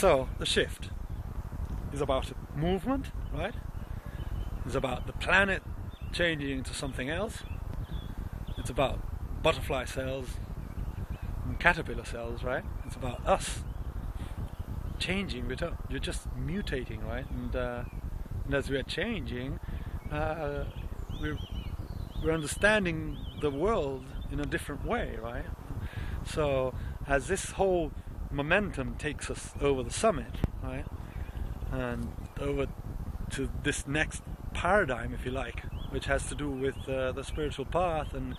So the shift is about movement, right? It's about the planet changing into something else. It's about butterfly cells and caterpillar cells, right? It's about us changing. You're just mutating, right? And as we are changing, we're understanding the world in a different way, right? So as this whole momentum takes us over the summit, right, and over to this next paradigm, if you like, which has to do with the spiritual path and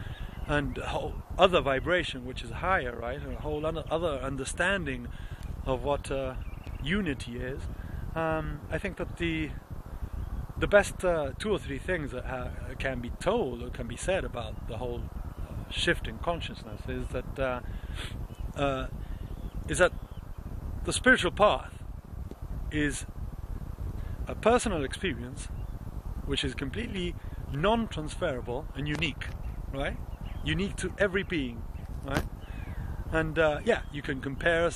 a whole other vibration which is higher, right, and a whole other understanding of what unity is. I think that the best 2 or 3 things that can be told or can be said about the whole shift in consciousness is that the spiritual path is a personal experience which is completely non-transferable and unique, right? Unique to every being, right? And yeah, you can compare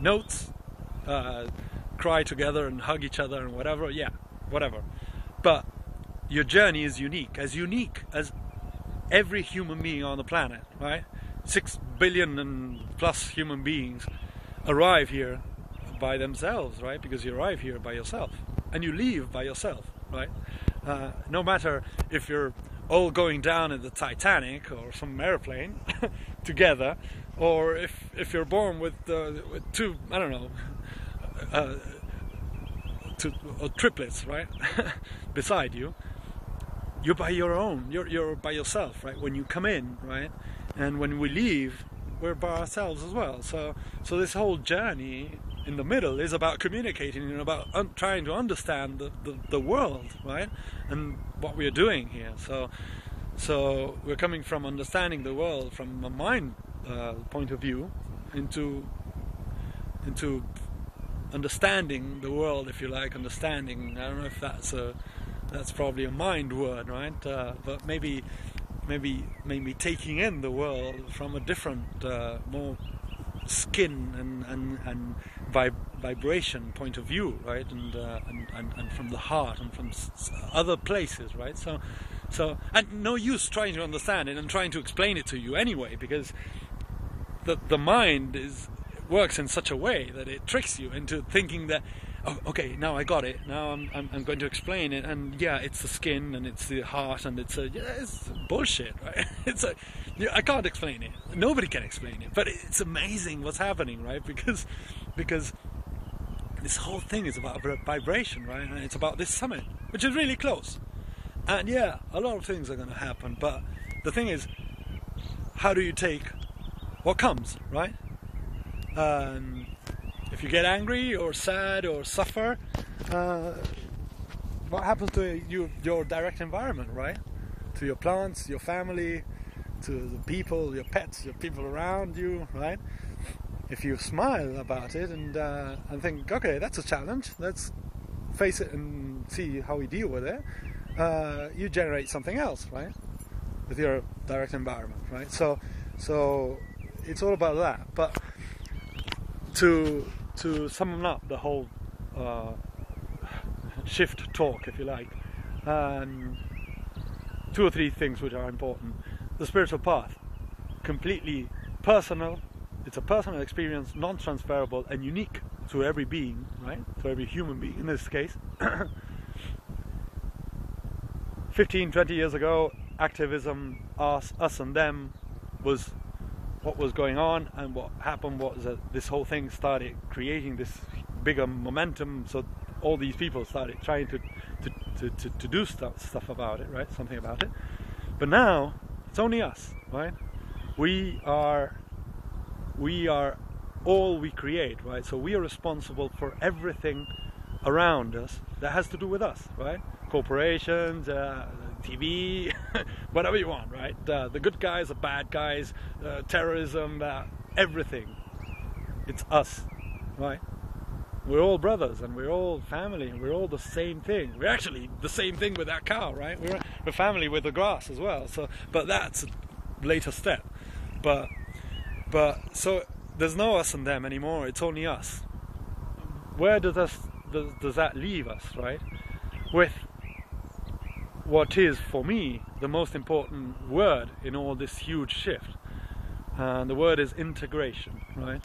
notes, cry together and hug each other and whatever, yeah, whatever. But your journey is unique as every human being on the planet, right? 6 billion and plus human beings arrive here by themselves, right? Because you arrive here by yourself and you leave by yourself, right? No matter if you're all going down in the Titanic or some airplane together, or if you're born with 2, I don't know, or triplets, right, beside you, you're by your own. You're by yourself, right? When you come in, right, and when we leave, we're by ourselves as well. So this whole journey in the middle is about communicating and about trying to understand the world, right, and what we are doing here. So we're coming from understanding the world from a mind point of view into understanding the world, if you like. Understanding, I don't know if that's probably a mind word, right? But maybe taking in the world from a different, more skin and vibration point of view, right? And from the heart and from other places, right? So and no use trying to understand it and trying to explain it to you anyway, because the mind works in such a way that it tricks you into thinking that, oh, okay, now I got it. Now I'm going to explain it, and yeah, it's the skin and it's the heart and it's bullshit, right? I can't explain it. Nobody can explain it, but it's amazing what's happening, right? Because this whole thing is about vibration, right? And it's about this summit, which is really close. And yeah, a lot of things are going to happen, but the thing is, how do you take what comes, right? If you get angry or sad or suffer, what happens to your direct environment, right? To your plants, your family, to the people, your pets, your people around you, right? If you smile about it and think, okay, that's a challenge, let's face it and see how we deal with it, you generate something else, right? With your direct environment, right? So it's all about that. But to sum up the whole shift talk, if you like, 2 or 3 things which are important. The spiritual path, completely personal. It's a personal experience, non-transferable and unique to every being, right? To every human being in this case. 15, 20 years ago, activism, us and them, was what was going on, and what happened was that this whole thing started creating this bigger momentum, so all these people started trying to do stuff about it, right? Something about it. But now it's only us, right? We are all we create, right? So we are responsible for everything around us that has to do with us, right? Corporations, TV, whatever you want, right? The good guys, the bad guys, terrorism, everything. It's us, right? We're all brothers and we're all family and we're all the same thing. We're actually the same thing with that cow, right? We're family with the grass as well. So, but that's a later step. But so there's no us and them anymore. It's only us, where does that leave us, right? With what is, for me, the most important word in all this huge shift. And the word is integration, right?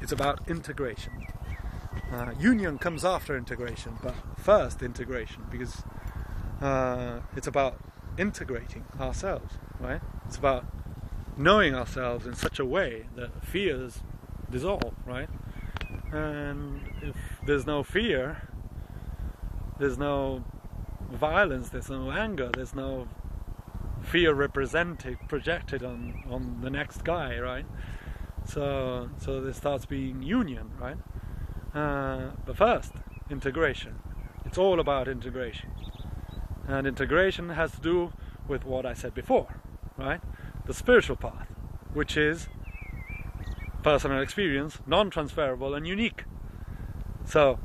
It's about integration. Union comes after integration, but first integration, because it's about integrating ourselves, right? It's about knowing ourselves in such a way that fears dissolve, right? And if there's no fear, there's no violence, there's no anger, there's no fear projected on the next guy, right? So there starts being union, right? But first, integration. It's all about integration. And integration has to do with what I said before, right? The spiritual path, which is personal experience, non-transferable and unique. So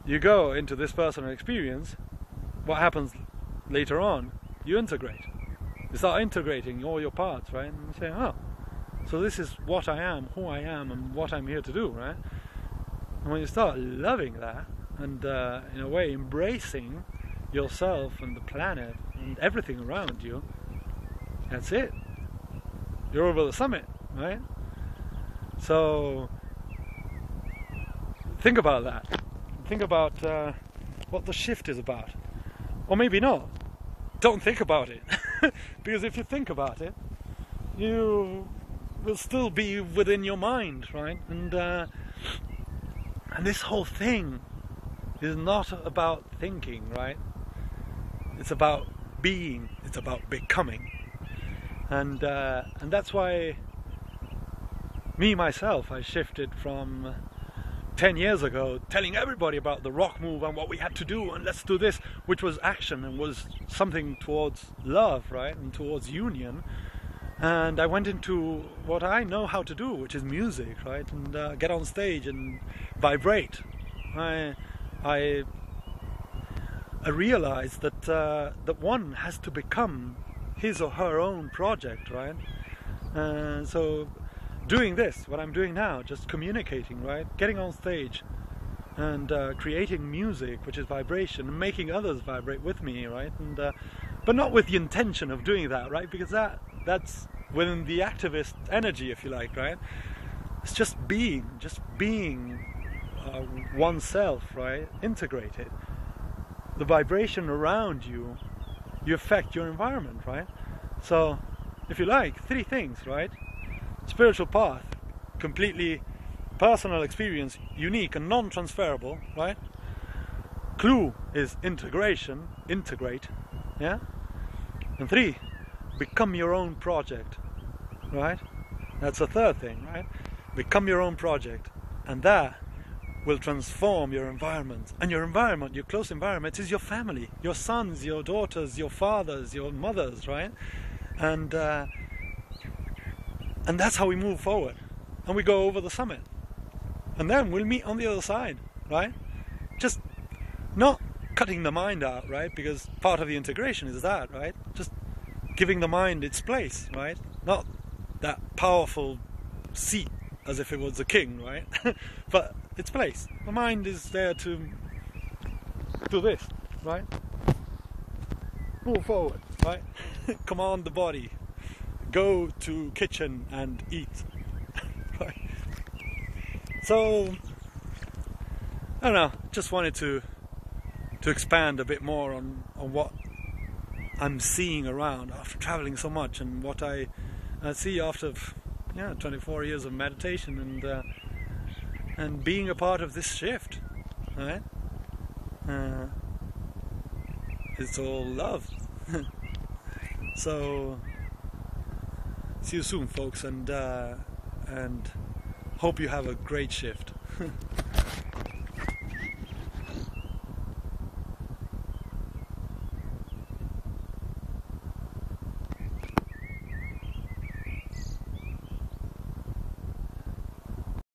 you go into this personal experience, what happens later on? You integrate. You start integrating all your parts, right? And you say, oh, so this is what I am, who I am, and what I'm here to do, right? And when you start loving that, and in a way embracing yourself and the planet and everything around you, that's it. You're over the summit, right? So think about that. Think about what the shift is about. Or maybe not. Don't think about it. Because if you think about it, you will still be within your mind, right? And this whole thing is not about thinking, right? It's about being. It's about becoming. And that's why myself, I shifted from 10 years ago telling everybody about the rock move and what we had to do and let's do this, which was action and was something towards love, right, and towards union. And I went into what I know how to do, which is music, right, and get on stage and vibrate. I realized that one has to become his or her own project, right? So doing this, what I'm doing now, just communicating, right? Getting on stage and creating music, which is vibration, and making others vibrate with me, right? And but not with the intention of doing that, right? Because that's within the activist energy, if you like, right? It's just being oneself, right? Integrated. The vibration around you, you affect your environment, right? So, if you like, 3 things, right? Spiritual path, completely personal experience, unique and non-transferable, right? Clue is integration, integrate, yeah? And 3, become your own project, right? That's the 3rd thing, right? Become your own project, and that will transform your environment. And your environment, your close environment, is your family, your sons, your daughters, your fathers, your mothers, right? And that's how we move forward. And we go over the summit. And then we'll meet on the other side, right? Just not cutting the mind out, right? Because part of the integration is that, right? Just giving the mind its place, right? Not that powerful seat as if it was a king, right? But its place. The mind is there to do this, right? Move forward, right? Command the body. Go to kitchen and eat. Right? So I don't know, just wanted to expand a bit more on what I'm seeing around after traveling so much, and what I see after 24 years of meditation and being a part of this shift, right? It's all love. So see you soon, folks, and hope you have a great shift.